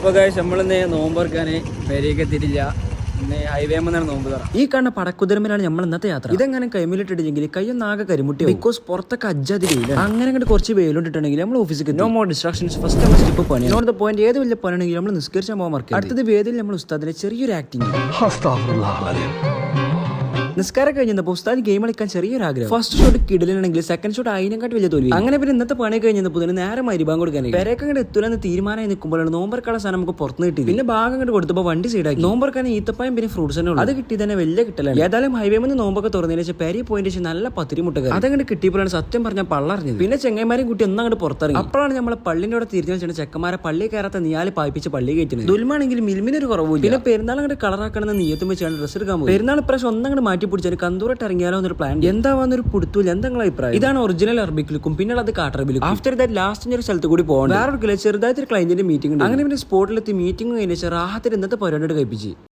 അപ്പോൾ നമ്മളിന്ന് നോമ്പറക്കാന് പേരേക്ക് എത്തിയിട്ടില്ല. ഹൈവേ നോമ്പ് തറ. ഈ കാണുന്ന പടക്കുതിരമേലാണ് നമ്മൾ ഇന്നത്തെ യാത്ര. ഇതെങ്ങനെ കൈമിലിട്ടിട്ടെങ്കിൽ കയ്യൊന്നാകെ കരിമുട്ടി. ബിക്കോസ് പുറത്തൊക്കെ അജ്ജാതി വെയിലാണ്. അങ്ങനെ അങ്ങോട്ട് കുറച്ച് വെയിലുണ്ടിട്ടുണ്ടെങ്കിൽ നമ്മൾ ഓഫീസിൽ നോ മോർ ഡിസ്ട്രാക്ഷൻസ്. ഫസ്റ്റ് നമ്മൾ സ്റ്റെപ്പ് പണി. Note the point. ഏത് വലിയ പണിയാണെങ്കിൽ നമ്മൾ നിസ്കരിച്ചാൽ പോകാൻ മറക്കും. അടുത്തത് വേദിയിൽ നമ്മൾ ഉസ്താദിന്റെ ചെറിയൊരു ആക്ടിങ്. നിസ്കാരം കഴിഞ്ഞപ്പോൾ ഉസ്താദ് ഗെയിം കളിക്കാൻ ചെറിയൊരു ആഗ്രഹം. ഫസ്റ്റ് ഷോട്ട് കിടലാണെങ്കിൽ സെക്കൻഡ് ഷോട്ട് അതിനെക്കാട്ട് വലിയ തോൽവി. അങ്ങനെ പിന്നെ ഇന്നത്തെ പണി കഴിഞ്ഞപ്പോൾ തന്നെ നേരെ മരിബാൻ കൊടുക്കാനായി പെരേക്ക് അങ്ങോട്ട് എത്തുലെന്ന് തീരുമാനമായി നിൽക്കുമ്പോഴാണ് നോമ്പറക്കാനുള്ള സാധനം നമുക്ക് പുറത്ത് കിട്ടി. പിന്നെ ഭാഗം അങ്ങോട്ട് കൊടുത്തപ്പോൾ വണ്ടി സൈഡാക്കി. നോമ്പറക്കാൻ ഈത്തപ്പായും പിന്നെ ഫ്രൂട്ട്സ് തന്നെ ഉള്ളൂ. അത് കിട്ടി തന്നെ വലിയ കിട്ടലാണ്. ഏതായാലും ഹൈവേ നിന്ന് നോമ്പൊക്കെ തുറന്നതിന് ശേഷം പെരി പോയിന്റ് നല്ല പത്തിരിമുട്ടകൾ അതങ്ങോട്ട് കിട്ടിയപ്പോഴാണ് സത്യം പറഞ്ഞാൽ പള്ളറിഞ്ഞത്. പിന്നെ ചെങ്ങന്മാരും കുട്ടി ഒന്നും അങ്ങോട്ട് പുറത്തിറങ്ങി. അപ്പോഴാണ് നമ്മളെ പള്ളിന്റെ അവിടെ തിരിഞ്ഞു വെച്ചാൽ ചെക്കന്മാരെ പള്ളി കയറാത്ത നിയാല് പായിപ്പിച്ച് പള്ളി കയറ്റുന്നത്. ദുൽമാണെങ്കിൽ മിൽമിനൊരു കുറവില്ല. പിന്നെ പെരുന്നാൾ അങ്ങോട്ട് കളറാക്കണമെന്ന് നീയത്തും വെച്ചാണ് ഡ്രസ്സ് എടുക്കാൻ പോകും. പെരുന്നാൾ ഇപ്രാവശ്യം ഒന്നങ്ങോട്ട് മാറ്റി പിടിച്ചാൽ കന്തൂർ ഇറങ്ങിയാലോ എന്നൊരു പ്ലാൻ. എന്താവാന്നൊരു പുടുത്തൂല. എന്തെങ്കിലും അഭിപ്രായം? ഇതാണ് ഒറിജിനൽ അറബിക് ലുക്കും. പിന്നെ അത് കാട്ടറബിലും. ആഫ്റ്റർ ദാറ്റ് ലാസ്റ്റ് ഒരു സ്ഥലത്ത് കൂടി പോകണം. വേറെ ചെറുതായിട്ട് ക്ലൈന്റിന്റെ മീറ്റിംഗ് ഉണ്ട്. അങ്ങനെ പിന്നെ സ്പോട്ടിലെത്തി മീറ്റിംഗ് കഴിഞ്ഞ റാഹത്തിൽ ഇന്നത്തെ പരിപാടി കഴിപ്പിച്ച്